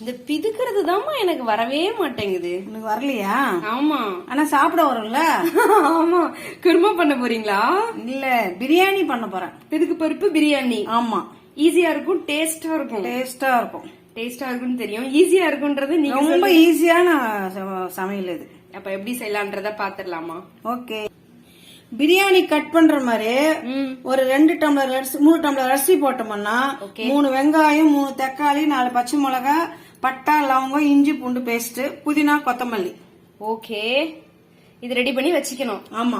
இந்த பிதுக்கிறது தான்மா எனக்கு வரவே மாட்டேங்குது. உனக்கு வரலையா? ஆமா. ஆனா சாப்பிட வரும்ல? ஆமா. குருமா பண்ண போறீங்களா? இல்ல, பிரியாணி பண்ண போறேன். பிதுக்கு பருப்பு பிரியாணி. ஆமா. ஈஸியா இருக்கும், டேஸ்டா இருக்கும். டேஸ்டா இருக்கும். டேஸ்டா இருக்குன்னு தெரியும். ஈஸியா இருக்குன்றது நீங்க ரொம்ப ஈஸியான சமையல் இது. அப்ப எப்படி செய்யலான்றத பாத்துடலாமா? ஓகே. பிரியாணி கட் பண்ற மாதிரி ஒரு 2 டம்ளர் அரிசி 3 டம்ளர் அரிசி போட்டோம்னா 3 வெங்காயம் 3 தக்காளி 4 பச்சை மிளகாய் பட்டா லவங்கம் இஞ்சி பூண்டு பேஸ்ட் புதினா கொத்தமல்லி. ஓகே, இது ரெடி பண்ணி வச்சுக்கணும். ஆமா.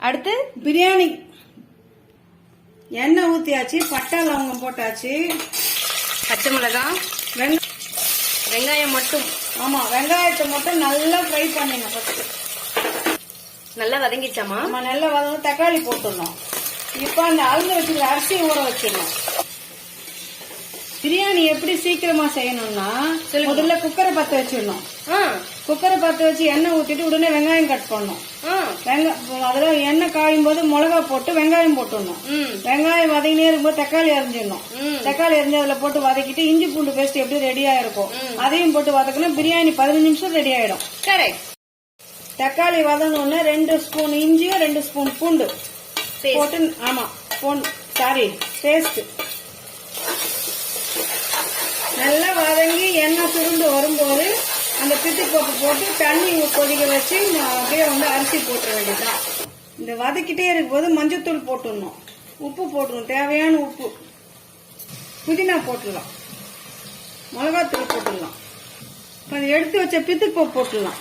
அடுத்து பிரியாணி எண்ணெய் ஊத்தியாச்சு, பட்டா லவங்கம் போட்டாச்சு, பச்சை மிளகாய் வெங்காயம் மட்டும். ஆமா, வெங்காயத்தை மட்டும் நல்லா ஃப்ரை பண்ணிடணும். ஃபர்ஸ்ட் நல்லா வதங்கிச்சாமா? நம்ம நல்லா வதங்க தக்காளி போட்டுடணும். இப்ப அந்த அழுந்து வச்சுக்கிற அரிசி ஊற வச்சிடணும். பிரியாணி எப்படி சீக்கிரமா செய்யணும்னா முதல்ல குக்கரை பத்த வச்சிடணும். குக்கரை பத்த வச்சு எண்ணெய் ஊத்திட்டு உடனே வெங்காயம் கட் பண்ணணும். அதுல எண்ணெய் காயும் போது மிளகா போட்டு வெங்காயம் போட்டுடணும். வெங்காயம் வதங்கினே இருக்கும்போது தக்காளி அரிஞ்சிடணும். தக்காளி அரிஞ்சு அதுல போட்டு வதக்கிட்டு இஞ்சி பூண்டு பேஸ்ட் எப்படி ரெடியா இருக்கும் அதையும் போட்டு வதக்கணும். பிரியாணி 15 நிமிஷம் ரெடி ஆயிடும். கரெக்ட். தக்காளி வதங்கணும்னா 2 ஸ்பூன் இஞ்சியும் 2 ஸ்பூன் பூண்டு போட்டு, ஆமா பேஸ்ட் நல்லா வதங்கி எண்ணெய் சுருண்டு வரும்போது அந்த பித்து போட்டு தண்ணி கொதிக்க வச்சு அப்படியே அரிசி போட்டுற வேண்டியதுதான். இந்த வதக்கிட்டே இருக்கும்போது மஞ்சத்தூள் போட்டுடணும், உப்பு போட்டுடணும், தேவையான உப்பு, புதினா போட்டுடலாம், மிளகாத்தூள் போட்டுடலாம், கொஞ்சம் எடுத்து வச்ச பித்துக்கு போட்டுடலாம்.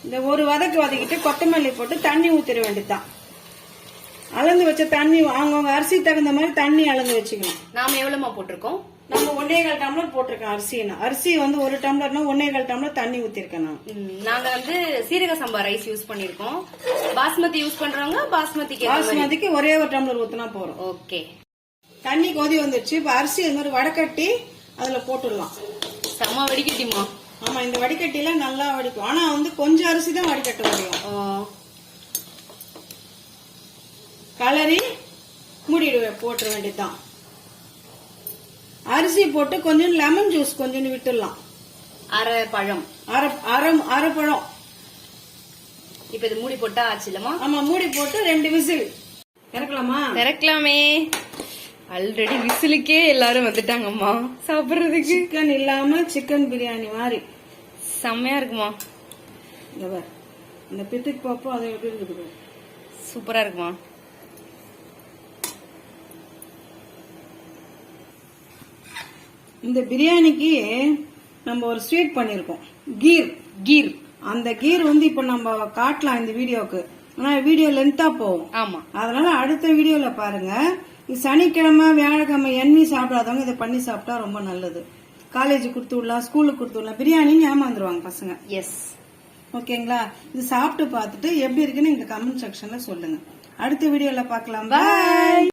இந்த ஒரு வதக்கிட்டு கொத்தமல்லி போட்டு தண்ணி ஊத்திர வேண்டியதுதான். அளந்து வச்ச தண்ணி அவங்கவுங்க அரிசி தகுந்த மாதிரி தண்ணி அளந்து வச்சுக்கணும். நாம எவ்வளவுமா போட்டிருக்கோம்? நம்ம 1.25 டம்ளர் போட்டிருக்கோம். அரிசி 1 டம்ளர்னா 1.25 டம்ளர் தண்ணி ஊத்திருக்கேன். நாங்க சீரக சம்பா ரைஸ் யூஸ் பண்ணிருக்கோம். பாஸ்மதி யூஸ் பண்றவங்க பாஸ்மதிக்கு ஒரே 1 டம்ளர் ஊத்தினா போறோம். ஓகே. தண்ணி கொதி வந்துருச்சு. இப்ப அரிசி இந்த மாதிரி வடக்கட்டி அதுல போட்டுடலாம். செம்ம வடிகட்டிமா? ஆமா, இந்த வடிகட்டில நல்லா வடிக்கும். ஆனா கொஞ்சம் அரிசி தான் வடிகட்ட முடியும். கலரி மூடிடுவேன், போட்டுற வேண்டியதுதான். அரிசி போட்டு கொஞ்சம் லெமன் ஜூஸ் கொஞ்சம் விட்டுடலாம். அரை பழம். இப்ப இது மூடி போட்டா ஆச்சு இல்லமா? ஆமா, மூடி போட்டு 2 விசில் இறக்கலாமா? இறக்கலாமே. ஆல்ரெடி விசிலுக்கே எல்லாரும் வந்துட்டாங்கம்மா சாப்பிடுறதுக்கு. சிக்கன் இல்லாம சிக்கன் பிரியாணி மாதிரி செம்மையா இருக்குமா? இந்த பித்துக்கு பாப்போம், அதை எப்படி இருக்குது? சூப்பரா இருக்குமா? இந்த பிரியாணிக்கு நம்ம ஒரு ஸ்வீட் பண்ணிருக்கோம், கீர். அந்த கீர் இப்ப நம்ம காட்டலாம் இந்த வீடியோக்கு. ஆனா வீடியோ லென்த்தா போகும். ஆமா, அதனால அடுத்த வீடியோல பாருங்க. சனிக்கிழமை வியாழக்கிழமை எண்ணி சாப்பிடாதவங்க இதை பண்ணி சாப்பிட்டா ரொம்ப நல்லது. காலேஜ் கொடுத்து விடலாம், ஸ்கூலுக்கு கொடுத்து விடலாம். பிரியாணின்னு ஏமாந்துருவாங்க பசங்க. எஸ். ஓகேங்களா? இது சாப்பிட்டு பார்த்துட்டு எப்படி இருக்குன்னு எங்க கமெண்ட் செக்ஷன்ல சொல்லுங்க. அடுத்த வீடியோல பார்க்கலாம். பாய்.